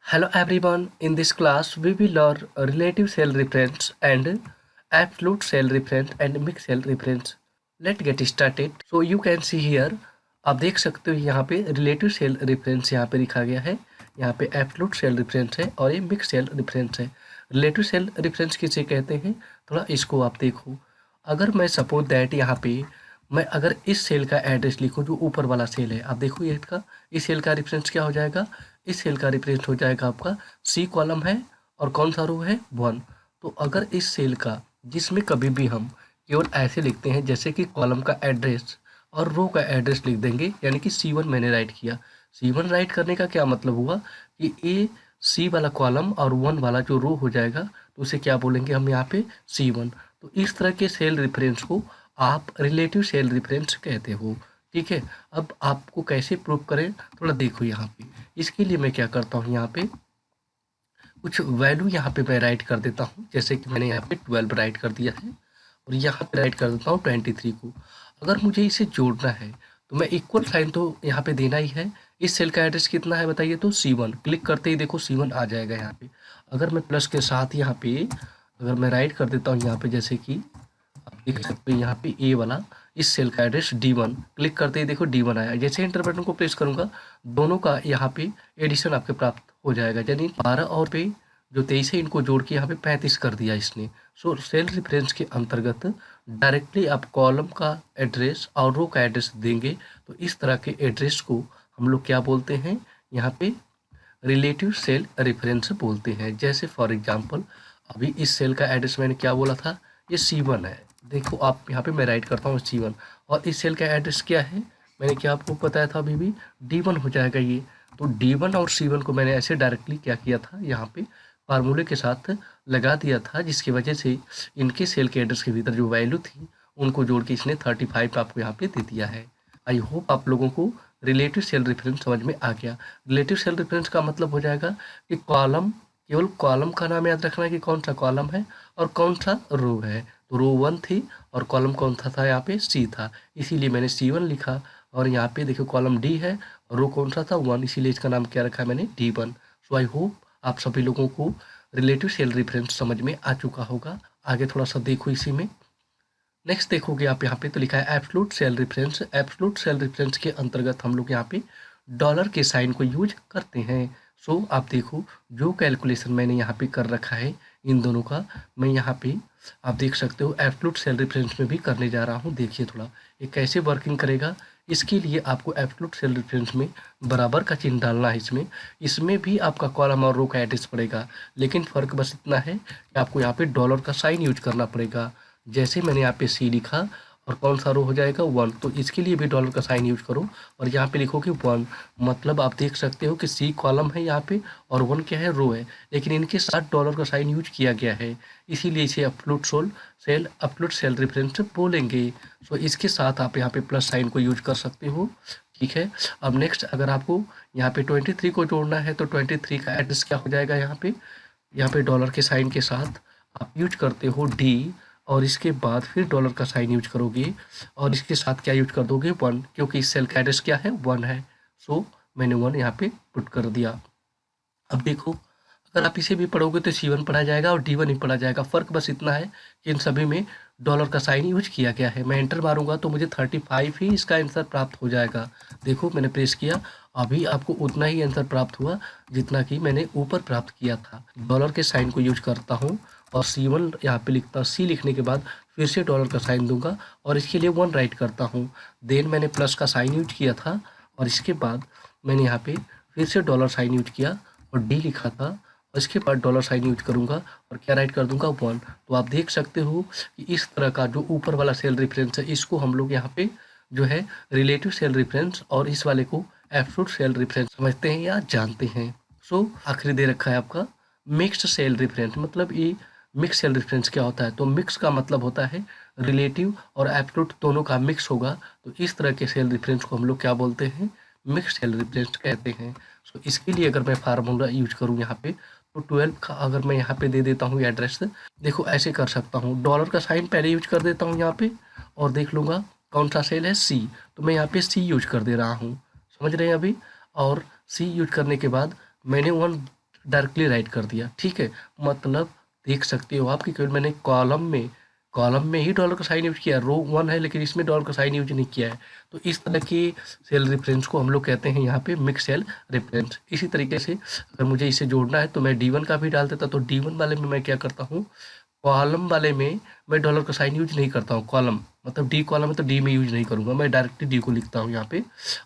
Hello everyone, in this class we will learn relative cell reference and absolute cell reference and mixed cell reference. Let's get started. So you can see here, आप देख सकते हो यहाँ पे relative cell reference यहाँ पे लिखा गया है, यहाँ पे एब्सोल्यूट सेल रेफरेंस है और ये मिक्स सेल रेफरेंस है। रिलेटिव सेल रेफरेंस किसे कहते हैं, थोड़ा इसको आप देखो। अगर मैं सपोज दैट यहाँ पे मैं अगर इस सेल का एड्रेस लिखूँ जो ऊपर वाला सेल है, आप देखो ये इसका, इस सेल का रेफरेंस क्या हो जाएगा, इस सेल का रेफरेंस हो जाएगा आपका सी कॉलम है और कौन सा रो है 1। तो अगर इस सेल का, जिसमें कभी भी हम केवल ऐसे लिखते हैं जैसे कि कॉलम का एड्रेस और रो का एड्रेस लिख देंगे, यानी कि C1 मैंने राइट किया। C1 राइट करने का क्या मतलब हुआ कि ए सी वाला कॉलम और 1 वाला जो रो हो जाएगा तो उसे क्या बोलेंगे हम यहाँ पे C1। तो इस तरह के सेल रेफरेंस को आप रिलेटिव सेल रेफरेंस कहते हो। ठीक है, अब आपको कैसे प्रूव करें थोड़ा देखो यहाँ पे। इसके लिए मैं क्या करता हूँ, यहाँ पे कुछ वैल्यू यहाँ पे मैं राइट कर देता हूँ, जैसे कि मैंने यहाँ पे 12 राइट कर दिया है और यहाँ पे राइट कर देता हूँ 23 को। अगर मुझे इसे जोड़ना है तो मैं इक्वल साइन तो यहाँ पे देना ही है। इस सेल का एड्रेस कितना है बताइए, तो C1। क्लिक करते ही देखो C1 आ जाएगा यहाँ पे। अगर मैं प्लस के साथ यहाँ पे अगर मैं राइट कर देता हूँ यहाँ पे, जैसे कि आप देख सकते हो यहाँ पे ए वाला इस सेल का एड्रेस D1, क्लिक करते ही देखो D1 आया। जैसे एंटर बटन को प्रेस करूंगा दोनों का यहाँ पे एडिशन आपके प्राप्त हो जाएगा, यानी 12 और पे जो 23 है इनको जोड़ के यहाँ पे 35 कर दिया इसने। सो सेल रेफरेंस के अंतर्गत डायरेक्टली आप कॉलम का एड्रेस और रो का एड्रेस देंगे तो इस तरह के एड्रेस को हम लोग क्या बोलते हैं, यहाँ पे रिलेटिव सेल रेफरेंस बोलते हैं। जैसे फॉर एग्जांपल अभी इस सेल का एड्रेस मैंने क्या बोला था, ये C1 है। देखो आप यहाँ पे मैं राइट करता हूँ C1 और इस सेल का एड्रेस क्या है, मैंने क्या आपको बताया था अभी भी, D1 हो जाएगा ये। तो D1 और C1 को मैंने ऐसे डायरेक्टली क्या किया था, यहाँ पे फार्मूले के साथ लगा दिया था, जिसकी वजह से इनके सेल के एड्रेस के भीतर जो वैल्यू थी उनको जोड़ के इसने 35 आपको यहाँ पे दे दिया है। आई होप आप लोगों को रिलेटिव सेल रेफरेंस समझ में आ गया। रिलेटिव सेल रेफरेंस का मतलब हो जाएगा कि कॉलम, केवल कॉलम का नाम याद रखना है कि कौन सा कॉलम है और कौन सा रो है। तो रो 1 थी और कॉलम कौन सा था, यहाँ पे C था, इसीलिए मैंने C1 लिखा। और यहाँ पे देखो कॉलम D है और रो कौन सा था 1, इसीलिए इसका नाम क्या रखा है मैंने D1। सो आई होप आप सभी लोगों को रिलेटिव सेल रेफरेंस समझ में आ चुका होगा। आगे थोड़ा सा देखो इसी में। नेक्स्ट देखोगे आप यहाँ पे तो लिखा है absolute cell reference. Absolute cell reference के अंतर्गत हम लोग यहाँ पे डॉलर के साइन को यूज करते हैं। सो आप देखो जो कैलकुलेशन मैंने यहाँ पे कर रखा है इन दोनों का, मैं यहाँ पे आप देख सकते हो एब्सोल्यूट सेल रेफरेंस में भी करने जा रहा हूँ। देखिए थोड़ा ये कैसे वर्किंग करेगा। इसके लिए आपको एब्सोल्यूट सेल रेफरेंस में बराबर का चिन्ह डालना है। इसमें इसमें भी आपका कॉलम और रो का एड्रेस पड़ेगा, लेकिन फ़र्क बस इतना है कि आपको यहाँ पे डॉलर का साइन यूज करना पड़ेगा। जैसे मैंने यहाँ पे C लिखा और कौन सा रो हो जाएगा 1, तो इसके लिए भी डॉलर का साइन यूज करो और यहाँ पे लिखो कि 1। मतलब आप देख सकते हो कि C कॉलम है यहाँ पे और 1 क्या है, रो है, लेकिन इनके साथ डॉलर का साइन यूज किया गया है, इसीलिए इसे एब्सोल्यूट सेल रेफरेंस बोलेंगे। सो इसके साथ आप यहाँ पे प्लस साइन को यूज कर सकते हो। ठीक है, अब नेक्स्ट अगर आपको यहाँ पे 23 को जोड़ना है तो 23 का एड्रेस क्या हो जाएगा, यहाँ पे डॉलर के साइन के साथ आप यूज करते हो D और इसके बाद फिर डॉलर का साइन यूज करोगे और इसके साथ क्या यूज कर दोगे 1, क्योंकि इस सेल का एड्रेस क्या है 1 है। सो मैंने 1 यहाँ पे पुट कर दिया। अब देखो अगर आप इसे भी पढ़ोगे तो C1 पढ़ा जाएगा और D1 ही पढ़ा जाएगा। फ़र्क बस इतना है कि इन सभी में डॉलर का साइन यूज किया गया है। मैं एंटर मारूंगा तो मुझे 35 ही इसका आंसर प्राप्त हो जाएगा। देखो मैंने प्रेस किया, अभी आपको उतना ही आंसर प्राप्त हुआ जितना कि मैंने ऊपर प्राप्त किया था। डॉलर के साइन को यूज करता हूँ और C1 यहाँ पे लिखता, C लिखने के बाद फिर से डॉलर का साइन दूंगा और इसके लिए 1 राइट करता हूँ। देन मैंने प्लस का साइन यूज किया था और इसके बाद मैंने यहाँ पे फिर से डॉलर साइन यूज किया और D लिखा था और इसके बाद डॉलर साइन यूज करूंगा और क्या राइट कर दूंगा 1। तो आप देख सकते हो कि इस तरह का जो ऊपर वाला सेल रेफरेंस है इसको हम लोग यहाँ पे जो है रिलेटिव सेल रेफरेंस और इस वाले को एब्सोल्यूट सेल रेफरेंस समझते हैं या जानते हैं। सो आखिरी दे रखा है आपका मिक्स्ड सेल रेफरेंस। मतलब ये मिक्स सेल रेफरेंस क्या होता है, तो मिक्स का मतलब होता है रिलेटिव और एब्सोल्यूट दोनों का मिक्स होगा। तो इस तरह के सेल रेफरेंस को हम लोग क्या बोलते हैं, मिक्स सेल रेफरेंस कहते हैं। सो इसके लिए अगर मैं फार्मूला यूज करूँ यहाँ पे तो 12 का अगर मैं यहाँ पे दे देता हूँ एड्रेस, देखो ऐसे कर सकता हूँ, डॉलर का साइन पहले यूज कर देता हूँ यहाँ पे और देख लूँगा कौन सा सेल है C, तो मैं यहाँ पे C यूज कर दे रहा हूँ, समझ रहे हैं अभी। और C यूज करने के बाद मैंने 1 डायरेक्टली राइट कर दिया, ठीक है। मतलब देख सकते हो आप कि केवल मैंने कॉलम में ही डॉलर का साइन यूज किया है। रो 1 है लेकिन इसमें डॉलर का साइन यूज नहीं किया है। तो इस तरह की सेल रेफरेंस को हम लोग कहते हैं यहाँ पे मिक्स सेल रेफरेंस। इसी तरीके से अगर मुझे इसे जोड़ना है तो मैं D1 का भी डाल देता। तो D1 वाले में मैं क्या करता हूँ, कॉलम वाले में मैं डॉलर का साइन यूज नहीं करता हूँ। कॉलम मतलब डी कॉलम है तो डी में यूज नहीं करूँगा, मैं डायरेक्टली डी को लिखता हूँ यहाँ पे।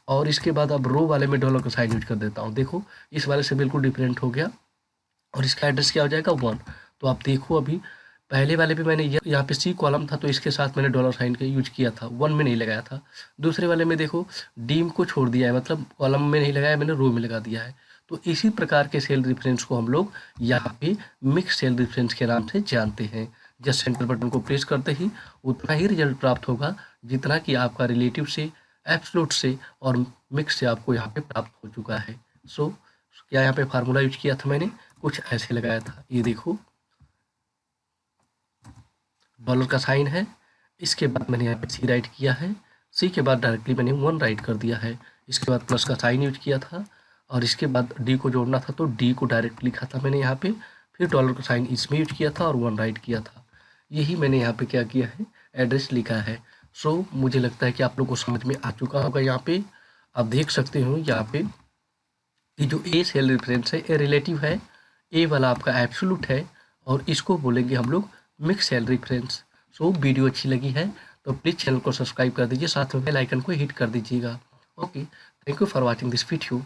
और इसके बाद अब रो वाले में डॉलर का साइन यूज कर देता हूँ। देखो इस वाले से बिल्कुल डिफरेंट हो गया और इसका एड्रेस क्या हो जाएगा 1। तो आप देखो अभी पहले वाले पे मैंने यहाँ पे सी कॉलम था तो इसके साथ मैंने डॉलर साइन का यूज किया था, 1 में नहीं लगाया था। दूसरे वाले में देखो डीम को छोड़ दिया है, मतलब कॉलम में नहीं लगाया, मैंने रो में लगा दिया है। तो इसी प्रकार के सेल रेफरेंस को हम लोग यहाँ पे मिक्स सेल रेफरेंस के नाम से जानते हैं। जस्ट सेंटर बटन को प्रेस करते ही उतना ही रिजल्ट प्राप्त होगा जितना कि आपका रिलेटिव से, एब्सोल्यूट से और मिक्स से आपको यहाँ पे प्राप्त हो चुका है। सो क्या यहाँ पे फार्मूला यूज किया था मैंने, कुछ ऐसे लगाया था। ये देखो डॉलर का साइन है, इसके बाद मैंने यहाँ पे सी राइट किया है, सी के बाद डायरेक्टली मैंने 1 राइट कर दिया है। इसके बाद प्लस का साइन यूज किया था और इसके बाद डी को जोड़ना था तो डी को डायरेक्ट लिखा था मैंने यहाँ पे, फिर डॉलर का साइन इसमें यूज किया था और 1 राइट किया था। यही मैंने यहाँ पे क्या किया है, एड्रेस लिखा है। सो मुझे लगता है कि आप लोग को समझ में आ चुका होगा। यहाँ पे आप देख सकते हो यहाँ पे कि जो ए सेल रेफरेंस है ए रिलेटिव है, ए वाला आपका एब्सोल्यूट है और इसको बोलेंगे हम लोग mix cell reference. So video अच्छी लगी है तो प्लीज़ चैनल को सब्सक्राइब कर दीजिए, साथ में बेल आइकन को हिट कर दीजिएगा। Okay, thank you for watching this video.